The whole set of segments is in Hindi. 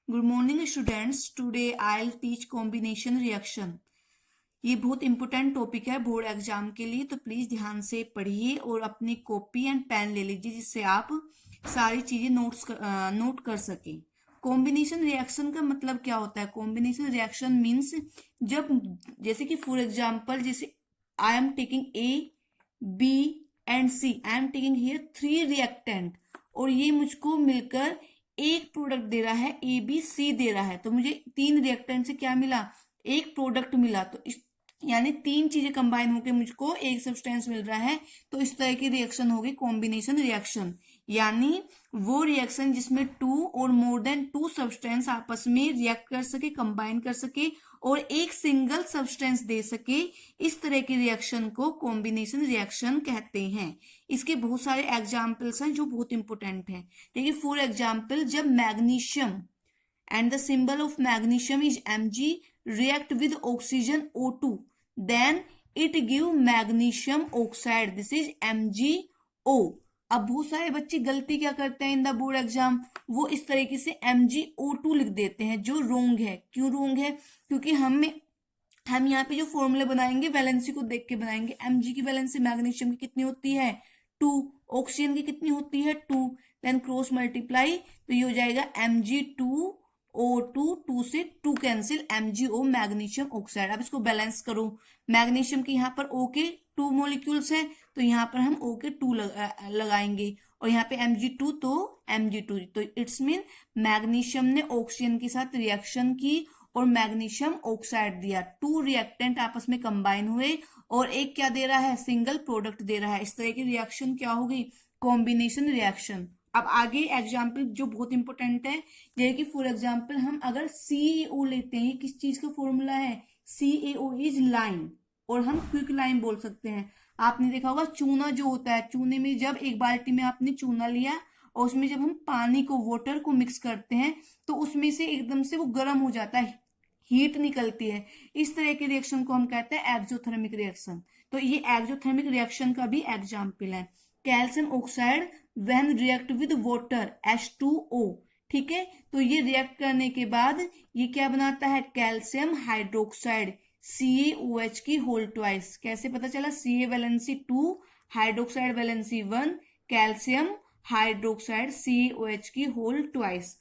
Good morning students. Today I will teach combination reaction. ये बहुत इंपॉर्टेंट टॉपिक है बोर्ड एग्जाम के लिए, तो प्लीज ध्यान से पढ़िए और अपनी कॉपी एंड पेन ले लीजिए जिससे आप सारी चीजें नोट कर सकें। कॉम्बिनेशन रिएक्शन का मतलब क्या होता है? कॉम्बिनेशन रिएक्शन मीन्स जब, जैसे कि फॉर एग्जाम्पल, जैसे I am taking A, B and C. I am taking here 3 reactant और ये मुझको मिलकर एक प्रोडक्ट दे रहा है, ए बी सी दे रहा है। तो मुझे 3 रिएक्टेंट से क्या मिला? एक प्रोडक्ट मिला। तो यानी 3 चीजें कंबाइन होकर मुझको एक सब्सटेंस मिल रहा है। तो इस तरह की रिएक्शन होगी कॉम्बिनेशन रिएक्शन, यानी वो रिएक्शन जिसमें 2 और मोर देन 2 सब्सटेंस आपस में रिएक्ट कर सके, कंबाइन कर सके और एक सिंगल सब्सटेंस दे सके। इस तरह की रिएक्शन को कॉम्बिनेशन रिएक्शन कहते हैं। इसके बहुत सारे एग्जाम्पल्स हैं जो बहुत इंपॉर्टेंट हैं। देखिए फॉर एग्जाम्पल, जब magnesium and the symbol of magnesium is Mg react with oxygen O2, then it give magnesium oxide, this is MgO। अब बहुत सारे बच्चे गलती क्या करते हैं इन द बोर्ड एग्जाम, वो इस तरीके से MgO2 लिख देते हैं, जो रोंग है। क्यों रोंग है? क्योंकि हम यहाँ पे जो फॉर्मूले बनाएंगे वैलेंसी को देख के बनाएंगे। Mg की वैलेंसी मैग्नीशियम की कितनी होती है? 2। ऑक्सीजन की कितनी होती है? 2। देन क्रॉस मल्टीप्लाई, तो ये हो जाएगा Mg2O2, 2 से 2 कैंसिल, MgO मैग्नीशियम ऑक्साइड। अब इसको बैलेंस करो। मैग्नीशियम के यहाँ पर O के 2 मॉलिक्यूल्स हैं, तो यहाँ पर हम O के 2 लगाएंगे और यहाँ पे Mg2 तो Mg2। तो इट्स मीन मैग्नीशियम ने ऑक्सीजन के साथ रिएक्शन की और मैग्नीशियम ऑक्साइड दिया। 2 रिएक्टेंट आपस में कंबाइन हुए और एक क्या दे रहा है? सिंगल प्रोडक्ट दे रहा है। इस तरह की रिएक्शन क्या होगी? Combination reaction. अब आगे एग्जाम्पल जो बहुत इंपॉर्टेंट है, जैसे कि फॉर एग्जाम्पल हम अगर CaO लेते हैं, किस चीज का फॉर्मूला है? CaO इज लाइम, और हम क्विक लाइम बोल सकते हैं। आपने देखा होगा चूना जो होता है, चूने में जब एक बाल्टी में आपने चूना लिया और उसमें जब हम पानी को, वाटर को मिक्स करते हैं तो उसमें से एकदम से वो गर्म हो जाता है, हीट निकलती है। इस तरह के रिएक्शन को हम कहते हैं एक्सोथर्मिक रिएक्शन। तो ये एक्सोथर्मिक रिएक्शन का भी एग्जाम्पल है। Calcium oxide when react with water H2O, ठीक है। तो ये रिएक्ट करने के बाद ये क्या बनाता है? कैल्शियम हाइड्रोक्साइड, CaOH की होल ट्वाइस। कैसे पता चला? Ca valency 2, hydroxide valency 1, calcium hydroxide CaOH की होल ट्वाइस।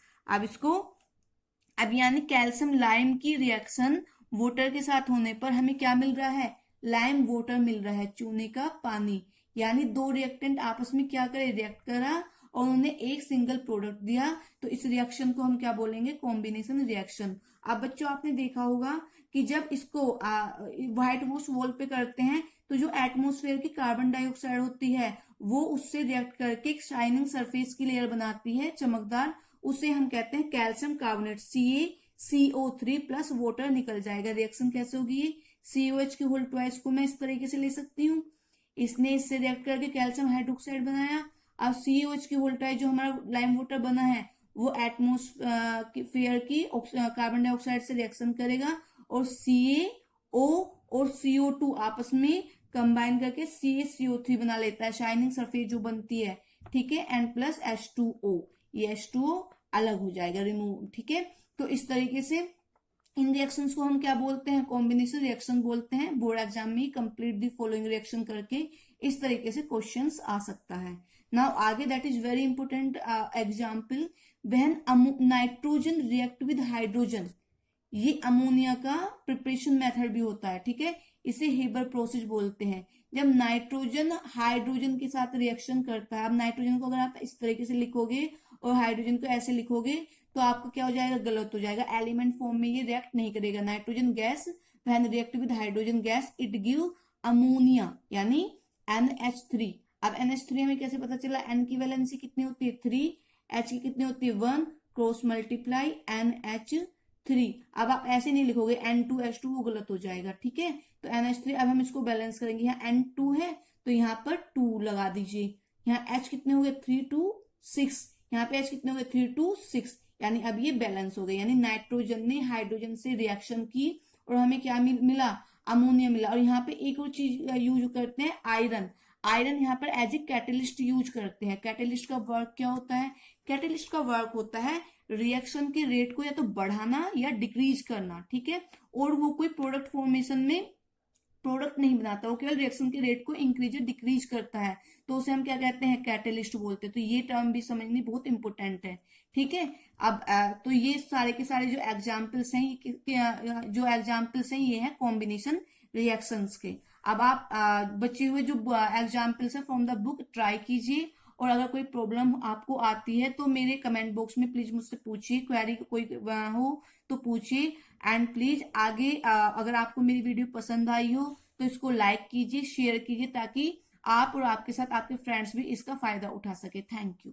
अब यानी कैल्शियम लाइम की रिएक्शन वाटर के साथ होने पर हमें क्या मिल रहा है? लाइम वाटर मिल रहा है, चूने का पानी। यानी 2 रिएक्टेंट आपस में क्या करे? रिएक्ट करा और उन्होंने एक सिंगल प्रोडक्ट दिया। तो इस रिएक्शन को हम क्या बोलेंगे? Combination reaction. अब बच्चों आपने देखा होगा कि जब इसको व्हाइट वॉश वॉल पे करते हैं तो जो एटमोस्फेयर की कार्बन डाइऑक्साइड होती है वो उससे रिएक्ट करके एक शाइनिंग सरफेस की लेयर बनाती है, चमकदार। उसे हम कहते हैं calcium carbonate, CaCO3 plus water निकल जाएगा। रिएक्शन कैसे होगी? COH की होल ट्वाइस को मैं इस तरीके से ले सकती हूँ, इसने इससे रिएक्ट करके कैल्शियम हाइड्रोक्साइड बनाया। अब COH की होल ट्वाइस जो हमारा लाइम वाटर बना है वो एटमोस्फेयर की कार्बन डाइऑक्साइड से रिएक्शन करेगा और CaO और CO2 आपस में कंबाइन करके CaCO3 बना लेता है, शाइनिंग सरफेस जो बनती है, ठीक है। एंड प्लस H2O, ये H2O अलग हो जाएगा, रिमूव, ठीक है। तो इस तरीके से इन रिएक्शंस को हम क्या बोलते हैं? कॉम्बिनेशन रिएक्शन बोलते हैं। बोर्ड एग्जाम में कंप्लीट द फॉलोइंग रिएक्शन करके इस तरीके से क्वेश्चंस आ सकता है। नाउ आगे, that is very important example, when nitrogen react with hydrogen. ये अमोनिया का प्रिपरेशन मेथड भी होता है, ठीक है। इसे हेबर प्रोसेस बोलते हैं। जब नाइट्रोजन हाइड्रोजन के साथ रिएक्शन करता है, अब नाइट्रोजन को अगर आप इस तरीके से लिखोगे और हाइड्रोजन को ऐसे लिखोगे तो आपका क्या हो जाएगा? गलत हो जाएगा। एलिमेंट फॉर्म में ये रिएक्ट नहीं करेगा। Nitrogen gas when react with hydrogen gas it give ammonia, यानी NH3। अब NH3 हमें कैसे पता चला? N की वैलेंसी कितनी होती है? 3, H की कितनी होती है? 1, क्रॉस मल्टीप्लाई NH3। अब आप ऐसे नहीं लिखोगे N2H2, वो गलत हो जाएगा, ठीक है। तो NH3, अब हम इसको बैलेंस करेंगे। यहाँ N2 है तो यहाँ पर 2 लगा दीजिए। यहाँ H कितने हो गए? 3, 2, 6। यहाँ पे H कितने हो गए? 3, 2, 6। यानी अब ये बैलेंस हो गए, यानी नाइट्रोजन ने हाइड्रोजन से रिएक्शन की और हमें क्या मिला? अमोनिया मिला। और यहाँ पे एक और चीज यूज करते हैं, आयरन। आयरन यहाँ पर एज ए कैटलिस्ट यूज करते हैं। कैटलिस्ट का वर्क क्या होता है? कैटलिस्ट का वर्क होता है रिएक्शन के रेट को या तो बढ़ाना या डिक्रीज करना, ठीक है। और वो कोई प्रोडक्ट फॉर्मेशन में प्रोडक्ट नहीं बनाता, वो केवल रिएक्शन के रेट को इंक्रीज या डिक्रीज करता है, तो उसे हम क्या कहते हैं? कैटलिस्ट बोलते हैं। तो ये टर्म भी समझनी बहुत इंपॉर्टेंट है, ठीक है। अब तो ये सारे के सारे जो एग्जाम्पल्स हैं, जो एग्जाम्पल्स हैं ये हैं कॉम्बिनेशन रिएक्शंस के। अब आप बचे हुए जो एग्जाम्पल्स है फ्रॉम द बुक ट्राई कीजिए, और अगर कोई प्रॉब्लम आपको आती है तो मेरे कमेंट बॉक्स में प्लीज मुझसे पूछिए, क्वेरी कोई हो तो पूछिए। एंड प्लीज आगे अगर आपको मेरी वीडियो पसंद आई हो तो इसको लाइक कीजिए, शेयर कीजिए, ताकि आप और आपके साथ आपके फ्रेंड्स भी इसका फायदा उठा सके। Thank you.